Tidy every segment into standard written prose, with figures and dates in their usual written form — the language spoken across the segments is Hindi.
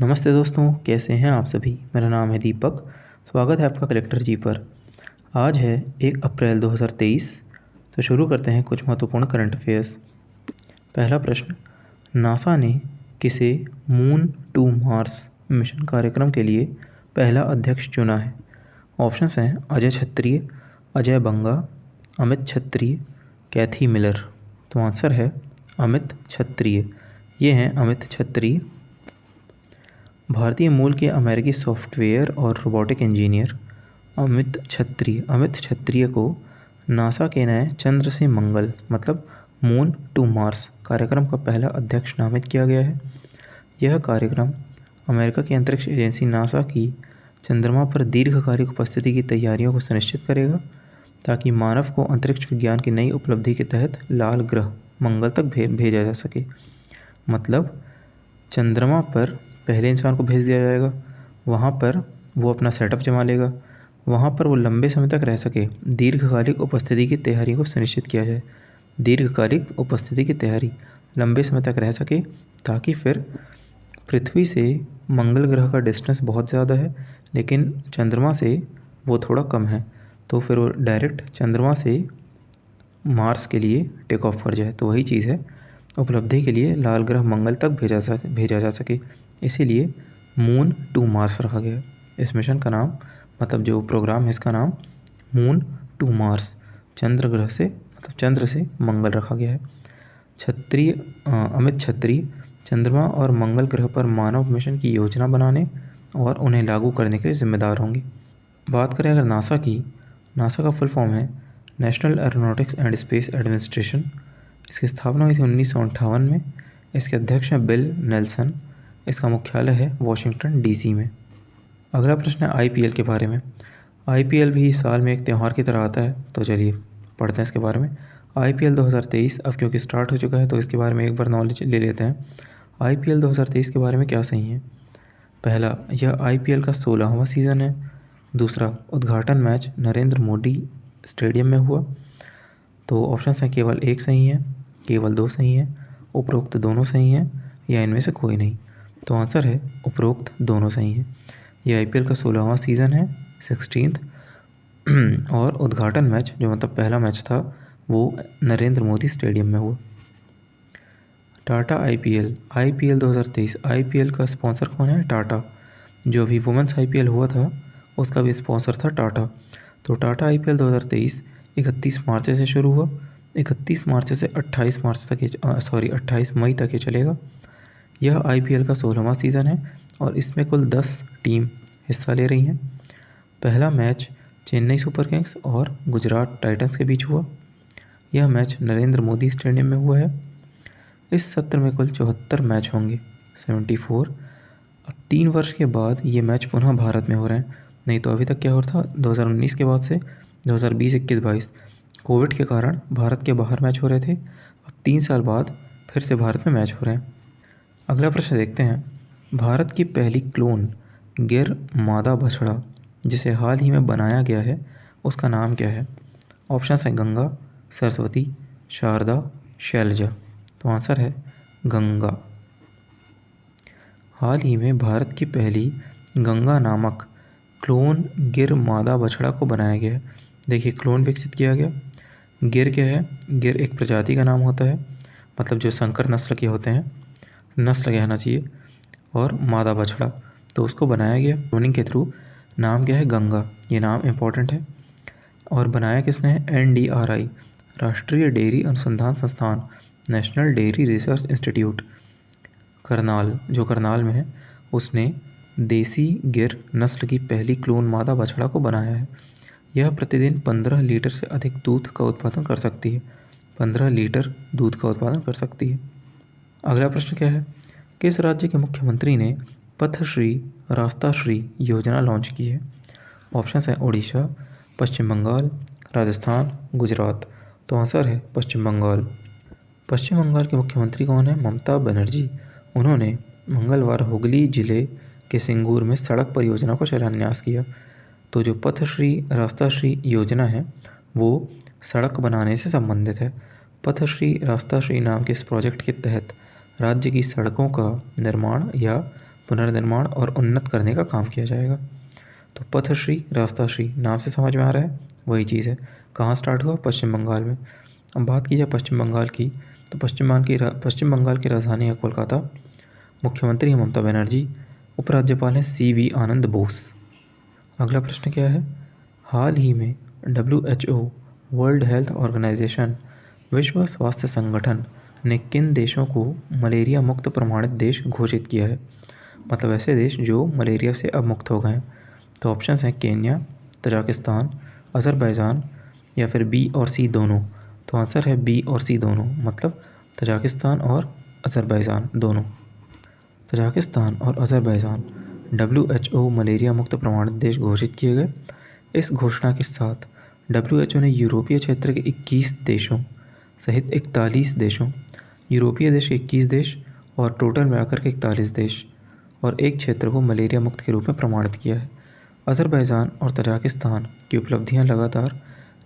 नमस्ते दोस्तों, कैसे हैं आप सभी। मेरा नाम है दीपक। स्वागत है आपका कलेक्टर जी पर। आज है 1 अप्रैल 2023। तो शुरू करते हैं कुछ महत्वपूर्ण करंट अफेयर्स। पहला प्रश्न, नासा ने किसे मून टू मार्स मिशन कार्यक्रम के लिए पहला अध्यक्ष चुना है। ऑप्शंस हैं अजय छत्रिय, अजय बंगा, अमित छत्रिय, कैथी मिलर। तो आंसर है अमित छत्रिय। ये हैं अमित छत्रिय। भारतीय मूल के अमेरिकी सॉफ्टवेयर और रोबोटिक इंजीनियर अमित छत्रिय को नासा के नए चंद्र से मंगल मतलब मून टू मार्स कार्यक्रम का पहला अध्यक्ष नामित किया गया है। यह कार्यक्रम अमेरिका की अंतरिक्ष एजेंसी नासा की चंद्रमा पर दीर्घकालिक उपस्थिति की तैयारियों को सुनिश्चित करेगा, ताकि मानव को अंतरिक्ष विज्ञान की नई उपलब्धि के तहत लाल ग्रह मंगल तक भेजा जा सके। मतलब चंद्रमा पर पहले इंसान को भेज दिया जाएगा, वहाँ पर वो अपना सेटअप जमा लेगा, वहाँ पर वो लंबे समय तक रह सके। दीर्घकालिक उपस्थिति की तैयारी को सुनिश्चित किया जाए। दीर्घकालिक उपस्थिति की तैयारी लंबे समय तक रह सके, ताकि फिर पृथ्वी से मंगल ग्रह का डिस्टेंस बहुत ज़्यादा है, लेकिन चंद्रमा से वो थोड़ा कम है, तो फिर वो डायरेक्ट चंद्रमा से मार्स के लिए टेक ऑफ कर जाए। तो वही चीज़ है, उपलब्धि के लिए लाल ग्रह मंगल तक भेजा जा सके, इसीलिए मून टू मार्स रखा गया। इस मिशन का नाम मतलब जो प्रोग्राम है इसका नाम मून टू मार्स चंद्र ग्रह से मतलब चंद्र से मंगल रखा गया है। अमित छत्रिय चंद्रमा और मंगल ग्रह पर मानव मिशन की योजना बनाने और उन्हें लागू करने के लिए जिम्मेदार होंगे। बात करें अगर नासा की, नासा का फुल फॉर्म है national aeronautics and space administration. इसकी स्थापना हुई थी 1958 में। इसके अध्यक्ष हैं बिल नेल्सन। इसका मुख्यालय है वॉशिंगटन डीसी में। अगला प्रश्न है आईपीएल के बारे में। आईपीएल भी साल में एक त्यौहार की तरह आता है, तो चलिए पढ़ते हैं इसके बारे में। आईपीएल 2023 अब क्योंकि स्टार्ट हो चुका है, तो इसके बारे में एक बार नॉलेज ले लेते हैं। आईपीएल 2023 के बारे में क्या सही है। पहला, यह आईपीएल का 16वां सीज़न है। दूसरा, उद्घाटन मैच नरेंद्र मोदी स्टेडियम में हुआ। तो ऑप्शन हैं केवल एक सही है, केवल दो सही हैं, उपरोक्त दोनों सही हैं, या इनमें से कोई नहीं। तो आंसर है उपरोक्त दोनों सही हैं। ये आईपीएल का 16वां सीज़न है, 16th और उद्घाटन मैच जो मतलब पहला मैच था वो नरेंद्र मोदी स्टेडियम में हुआ। टाटा आईपीएल 2023 आईपीएल का स्पॉन्सर कौन है। टाटा। जो अभी वुमेंस आईपीएल हुआ था उसका भी स्पॉन्सर था टाटा। तो टाटा आईपीएल 2023 31 मार्च से शुरू हुआ, 31 मार्च से 28 मई तक ये चलेगा। यह आईपीएल का 16वां सीज़न है और इसमें कुल 10 टीम हिस्सा ले रही हैं। पहला मैच चेन्नई सुपर किंग्स और गुजरात टाइटंस के बीच हुआ। यह मैच नरेंद्र मोदी स्टेडियम में हुआ है। इस सत्र में कुल 74 मैच होंगे, 74। अब 3 वर्ष के बाद ये मैच पुनः भारत में हो रहे हैं। नहीं तो अभी तक क्या हो रहा था, 2019 के बाद से 2020, 21, 22 कोविड के कारण भारत के बाहर मैच हो रहे थे। अब 3 साल बाद फिर से भारत में मैच हो रहे हैं। अगला प्रश्न देखते हैं। भारत की पहली क्लोन गिर मादा बछड़ा जिसे हाल ही में बनाया गया है उसका नाम क्या है। ऑप्शन हैं गंगा, सरस्वती, शारदा, शैलजा। तो आंसर है गंगा। हाल ही में भारत की पहली गंगा नामक क्लोन गिर मादा बछड़ा को बनाया गया है। देखिए, क्लोन विकसित किया गया। गिर क्या है, गिर एक प्रजाति का नाम होता है, मतलब जो संकर नस्ल के होते हैं, नस्ल कहना चाहिए। और मादा बछड़ा तो उसको बनाया गया क्लोनिंग के थ्रू। नाम क्या है, गंगा। ये नाम इम्पोर्टेंट है। और बनाया किसने है, NDRI राष्ट्रीय डेयरी अनुसंधान संस्थान, national dairy research institute Karnal, जो करनाल में है, उसने देसी गिर नस्ल की पहली क्लोन मादा बछड़ा को बनाया है। यह प्रतिदिन 15 लीटर से अधिक दूध का उत्पादन कर सकती है। 15 लीटर दूध का उत्पादन कर सकती है। अगला प्रश्न क्या है, किस राज्य के मुख्यमंत्री ने पथश्री रास्ताश्री योजना लॉन्च की है। ऑप्शन हैं उड़ीसा, पश्चिम बंगाल, राजस्थान, गुजरात। तो आंसर है पश्चिम बंगाल। पश्चिम बंगाल के मुख्यमंत्री कौन है, ममता बनर्जी। उन्होंने मंगलवार हुगली जिले के सिंगूर में सड़क परियोजना को शिलान्यास किया। तो जो पथश्री रास्ताश्री योजना है वो सड़क बनाने से संबंधित है। पथश्री रास्ताश्री नाम के इस प्रोजेक्ट के तहत राज्य की सड़कों का निर्माण या पुनर्निर्माण और उन्नत करने का काम किया जाएगा। तो पथश्री रास्ताश्री नाम से समझ में आ रहा है, वही चीज़ है। कहाँ स्टार्ट हुआ? पश्चिम बंगाल में। अब बात की जाए पश्चिम बंगाल की, तो पश्चिम बंगाल की राजधानी है कोलकाता। मुख्यमंत्री है ममता बनर्जी। उपराज्यपाल हैं CV आनंद बोस। अगला प्रश्न क्या है? हाल ही में WHO वर्ल्ड हेल्थ ऑर्गेनाइजेशन विश्व स्वास्थ्य संगठन ने किन देशों को मलेरिया मुक्त प्रमाणित देश घोषित किया है? मतलब ऐसे देश जो मलेरिया से अब मुक्त हो गए हैं। तो ऑप्शंस हैं केन्या, तजाकिस्तान, अज़रबैजान या फिर B और C दोनों। तो आंसर है B और C दोनों, मतलब तजाकिस्तान और अज़रबैजान दोनों। तजाकिस्तान और अज़रबैजान WHO मलेरिया मुक्त प्रमाणित देश घोषित किए गए। इस घोषणा के साथ WHO ने यूरोपीय क्षेत्र के 21 देशों सहित 41 देशों, यूरोपीय देश के 21 देश और टोटल मिलाकर के 41 देश और एक क्षेत्र को मलेरिया मुक्त के रूप में प्रमाणित किया है। अज़रबैजान और तजाकिस्तान की उपलब्धियां लगातार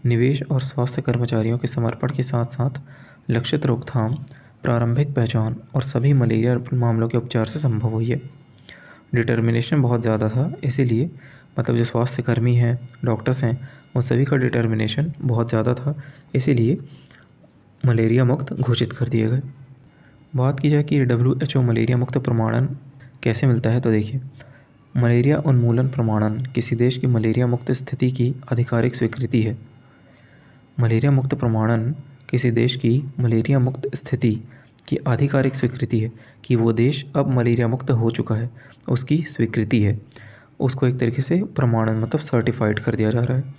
निवेश और स्वास्थ्य कर्मचारियों के समर्पण के साथ साथ लक्षित रोकथाम, प्रारंभिक पहचान और सभी मलेरिया मामलों के उपचार से संभव हुई है। डिटर्मिनेशन बहुत ज़्यादा था, इसीलिए मतलब जो स्वास्थ्यकर्मी हैं, डॉक्टर्स हैं, उन सभी का डिटर्मिनेशन बहुत ज़्यादा था, इसीलिए मलेरिया मुक्त घोषित कर दिए गए। बात की जाए कि WHO मलेरिया मुक्त प्रमाणन कैसे मिलता है, तो देखिए, मलेरिया उन्मूलन प्रमाणन किसी देश की मलेरिया मुक्त स्थिति की आधिकारिक स्वीकृति है। मलेरिया मुक्त प्रमाणन किसी देश की मलेरिया मुक्त स्थिति की आधिकारिक स्वीकृति है कि वो देश अब मलेरिया मुक्त हो चुका है, उसकी स्वीकृति है। उसको एक तरीके से प्रमाणन मतलब सर्टिफाइड कर दिया जा रहा है,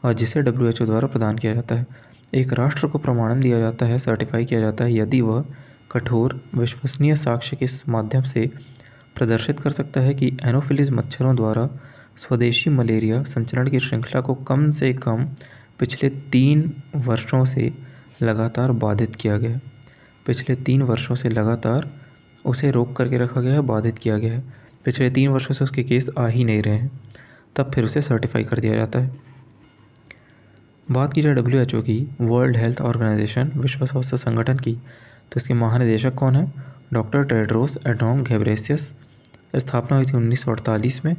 और जिसे WHO द्वारा प्रदान किया जाता है। एक राष्ट्र को प्रमाणन दिया जाता है, सर्टिफाई किया जाता है, यदि वह कठोर विश्वसनीय साक्ष्य के माध्यम से प्रदर्शित कर सकता है कि एनोफिलीज मच्छरों द्वारा स्वदेशी मलेरिया संचरण की श्रृंखला को कम से कम पिछले 3 वर्षों से लगातार बाधित किया गया है। पिछले 3 वर्षों से लगातार उसे रोक करके रखा गया है, बाधित किया गया है। पिछले 3 वर्षों से उसके केस आ ही नहीं रहे हैं, तब फिर उसे सर्टिफाई कर दिया जाता है। बात की जाए WHO की, वर्ल्ड हेल्थ ऑर्गेनाइजेशन विश्व स्वास्थ्य संगठन की, तो इसके महानिदेशक कौन है? Doctor Tedros Adhanom Ghebreyesus. स्थापना हुई थी 1948 में।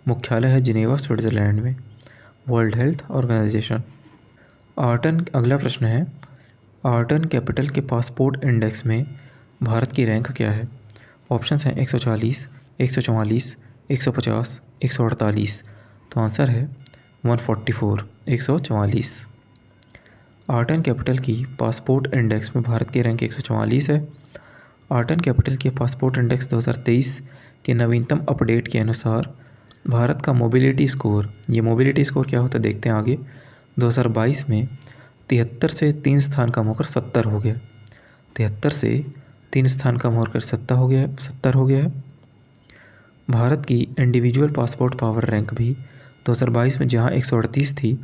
मुख्यालय है जिनेवा, स्विट्ज़रलैंड में। World Health Organization. अगला प्रश्न है, आर्टन कैपिटल के पासपोर्ट इंडेक्स में भारत की रैंक क्या है? ऑप्शंस हैं 140, 144, 150, 148। तो आंसर है 144, 144। आर्टन कैपिटल की पासपोर्ट इंडेक्स में भारत की रैंक 144 है। आर्टन कैपिटल के पासपोर्ट इंडेक्स 2023 के नवीनतम अपडेट के अनुसार भारत का मोबिलिटी स्कोर, ये मोबिलिटी स्कोर क्या होता है देखते हैं आगे, 2022 में 73 से 3 स्थान कम होकर 70 हो गया। 73 से 3 स्थान कम होकर 70 हो गया है। भारत की इंडिविजुअल पासपोर्ट पावर रैंक भी 2022 में जहां 138 थी,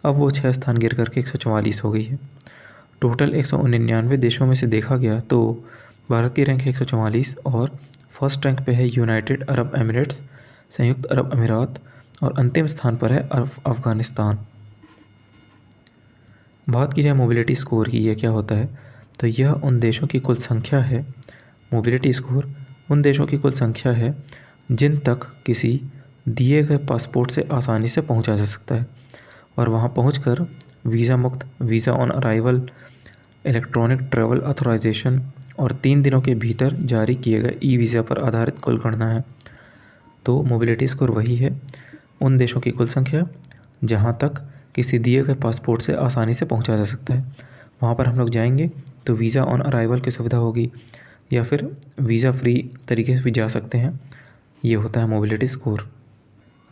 अब वो 6 स्थान गिर करके 144 हो गई है। टोटल 199 देशों में से देखा गया तो भारत की रैंक 144 और फर्स्ट रैंक पे है यूनाइटेड अरब एमिरेट्स, संयुक्त अरब अमीरात, और अंतिम स्थान पर है अफ़गानिस्तान। बात की जाए मोबिलिटी स्कोर की, यह क्या होता है, तो यह उन देशों की कुल संख्या है। मोबिलिटी स्कोर उन देशों की कुल संख्या है जिन तक किसी दिए गए पासपोर्ट से आसानी से पहुंचा जा सकता है, और वहां पहुंचकर वीज़ा मुक्त, visa on arrival, electronic travel authorisation और 3 दिनों के भीतर जारी किए गए ई-वीज़ा पर आधारित कुल गणना है। तो मोबिलिटी स्कोर वही है, उन देशों की कुल संख्या जहां तक किसी दिए गए पासपोर्ट से आसानी से पहुंचा जा सकता है। वहां पर हम लोग जाएंगे तो वीज़ा ऑन अराइवल की सुविधा होगी, या फिर वीज़ा फ्री तरीके से भी जा सकते हैं। ये होता है मोबिलिटी स्कोर।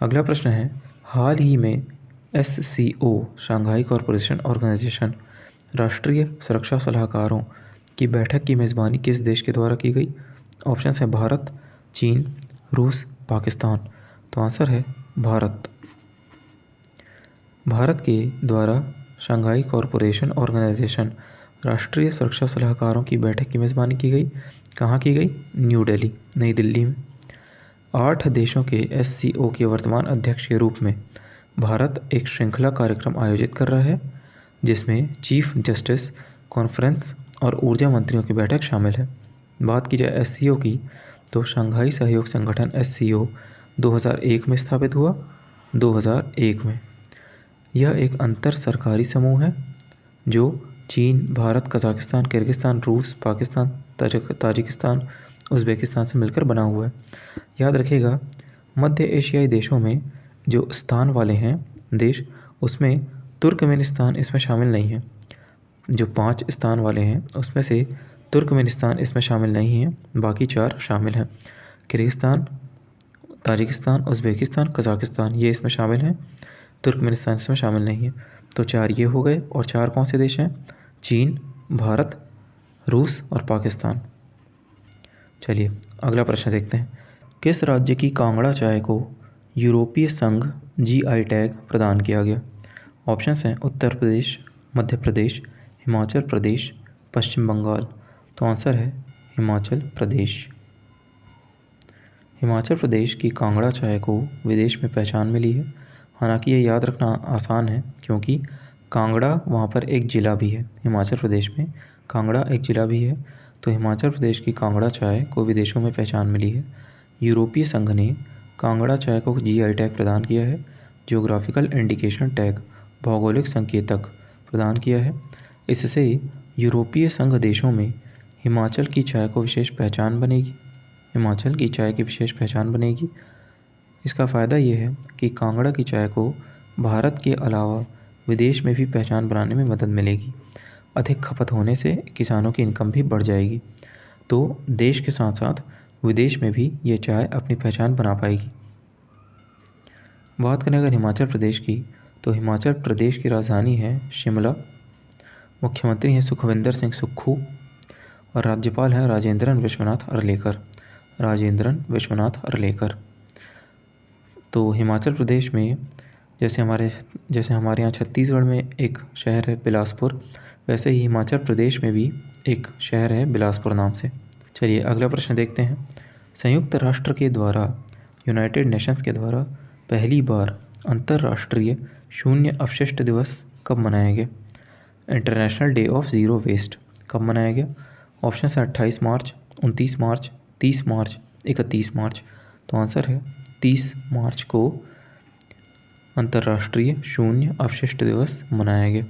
अगला प्रश्न है, हाल ही में SCO शंघाई कॉरपोरेशन ऑर्गेनाइजेशन राष्ट्रीय सुरक्षा सलाहकारों की बैठक की मेज़बानी किस देश के द्वारा की गई? ऑप्शंस है भारत, चीन, रूस, पाकिस्तान। तो आंसर है भारत। भारत के द्वारा शंघाई कॉरपोरेशन ऑर्गेनाइजेशन राष्ट्रीय सुरक्षा सलाहकारों की बैठक की मेज़बानी की गई। कहाँ की गई? न्यू दिल्ली, नई दिल्ली में। 8 देशों के SCO के वर्तमान अध्यक्ष के रूप में भारत एक श्रृंखला कार्यक्रम आयोजित कर रहा है, जिसमें चीफ जस्टिस कॉन्फ्रेंस और ऊर्जा मंत्रियों की बैठक शामिल है। बात की जाए SCO की, तो शंघाई सहयोग संगठन SCO 2001 में स्थापित हुआ, 2001 में। यह एक अंतर सरकारी समूह है जो चीन, भारत, कजाकिस्तान, किर्गिस्तान, रूस, पाकिस्तान, ताजिकिस्तान, उज़्बेकिस्तान से मिलकर बना हुआ है। याद रखिएगा, मध्य एशियाई देशों में जो स्थान वाले हैं देश, उसमें तुर्कमेनिस्तान इसमें शामिल नहीं है। जो 5 स्थान वाले हैं उसमें से तुर्कमेनिस्तान इसमें शामिल नहीं है, बाकी 4 शामिल हैं। किर्गिस्तान, ताजिकिस्तान, उज़्बेकिस्तान, कजाकिस्तान ये इसमें शामिल हैं, तुर्कमेनिस्तान इसमें शामिल नहीं है। तो 4 ये हो गए, और 4 कौन से देश हैं? चीन, भारत, रूस और पाकिस्तान। चलिए अगला प्रश्न देखते हैं। किस राज्य की कांगड़ा चाय को यूरोपीय संघ GI टैग प्रदान किया गया? ऑप्शंस हैं उत्तर प्रदेश, मध्य प्रदेश, हिमाचल प्रदेश, पश्चिम बंगाल। तो आंसर है हिमाचल प्रदेश। हिमाचल प्रदेश की कांगड़ा चाय को विदेश में पहचान मिली है। हालांकि ये याद रखना आसान है क्योंकि कांगड़ा वहाँ पर एक ज़िला भी है। हिमाचल प्रदेश में कांगड़ा एक ज़िला भी है। तो हिमाचल प्रदेश की कांगड़ा चाय को विदेशों में पहचान मिली है। यूरोपीय संघ ने कांगड़ा चाय को GI टैग प्रदान किया है। जियोग्राफिकल इंडिकेशन टैग, भौगोलिक संकेतक प्रदान किया है। इससे यूरोपीय संघ देशों में हिमाचल की चाय को विशेष पहचान बनेगी। हिमाचल की चाय की विशेष पहचान बनेगी। इसका फ़ायदा ये है कि कांगड़ा की चाय को भारत के अलावा विदेश में भी पहचान बनाने में मदद मिलेगी। अधिक खपत होने से किसानों की इनकम भी बढ़ जाएगी। तो देश के साथ साथ विदेश में भी ये चाय अपनी पहचान बना पाएगी। बात करें अगर हिमाचल प्रदेश की, तो हिमाचल प्रदेश की राजधानी है शिमला। मुख्यमंत्री हैं सुखविंदर सिंह सुक्खू और राज्यपाल हैं राजेंद्रन विश्वनाथ अर्लेकर। राजेंद्रन विश्वनाथ अर्लेकर। तो हिमाचल प्रदेश में जैसे हमारे यहाँ छत्तीसगढ़ में एक शहर है बिलासपुर, वैसे ही हिमाचल प्रदेश में भी एक शहर है बिलासपुर नाम से। चलिए अगला प्रश्न देखते हैं। संयुक्त राष्ट्र के द्वारा, यूनाइटेड नेशंस के द्वारा पहली बार अंतर्राष्ट्रीय शून्य अपशिष्ट दिवस कब मनाया गया? International Day of Zero Waste कब मनाया गया? ऑप्शन है 28 मार्च, 29 मार्च, 30 मार्च, 31 मार्च। तो आंसर है 30 मार्च को अंतर्राष्ट्रीय शून्य अपशिष्ट दिवस मनाया गया।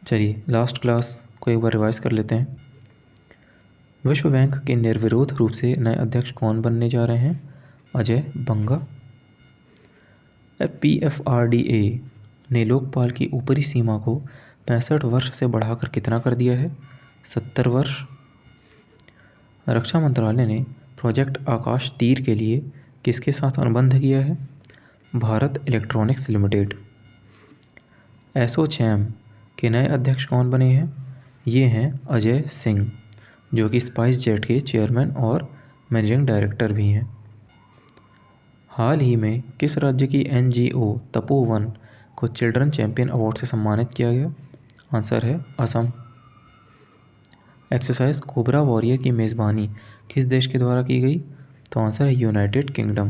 चलिए लास्ट क्लास को एक बार रिवाइज कर लेते हैं। विश्व बैंक के निर्विरोध रूप से नए अध्यक्ष कौन बनने जा रहे हैं? अजय बंगा। PFRDA ने लोकपाल की ऊपरी सीमा को 65 वर्ष से बढ़ाकर कितना कर दिया है? 70 वर्ष। रक्षा मंत्रालय ने प्रोजेक्ट आकाश तीर के लिए किसके साथ अनुबंध किया है? Bharat electronics limited. एसोचैम के नए अध्यक्ष कौन बने हैं? ये हैं अजय सिंह, जो कि स्पाइस जेट के चेयरमैन और मैनेजिंग डायरेक्टर भी हैं। हाल ही में किस राज्य की NGO तपोवन को चिल्ड्रन चैंपियन अवार्ड से सम्मानित किया गया? आंसर है असम। एक्सरसाइज कोबरा वॉरियर की मेज़बानी किस देश के द्वारा की गई? तो आंसर है यूनाइटेड किंगडम।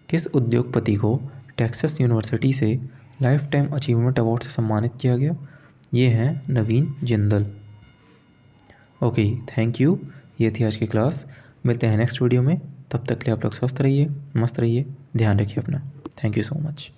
किस उद्योगपति को टेक्सास यूनिवर्सिटी से लाइफ टाइम अचीवमेंट अवार्ड से सम्मानित किया गया? ये हैं Naveen Jindal. Okay, thank you. ये थी आज की क्लास। मिलते हैं नेक्स्ट वीडियो में। तब तक के लिए आप लोग स्वस्थ रहिए, मस्त रहिए, ध्यान रखिए अपना। Thank you so much.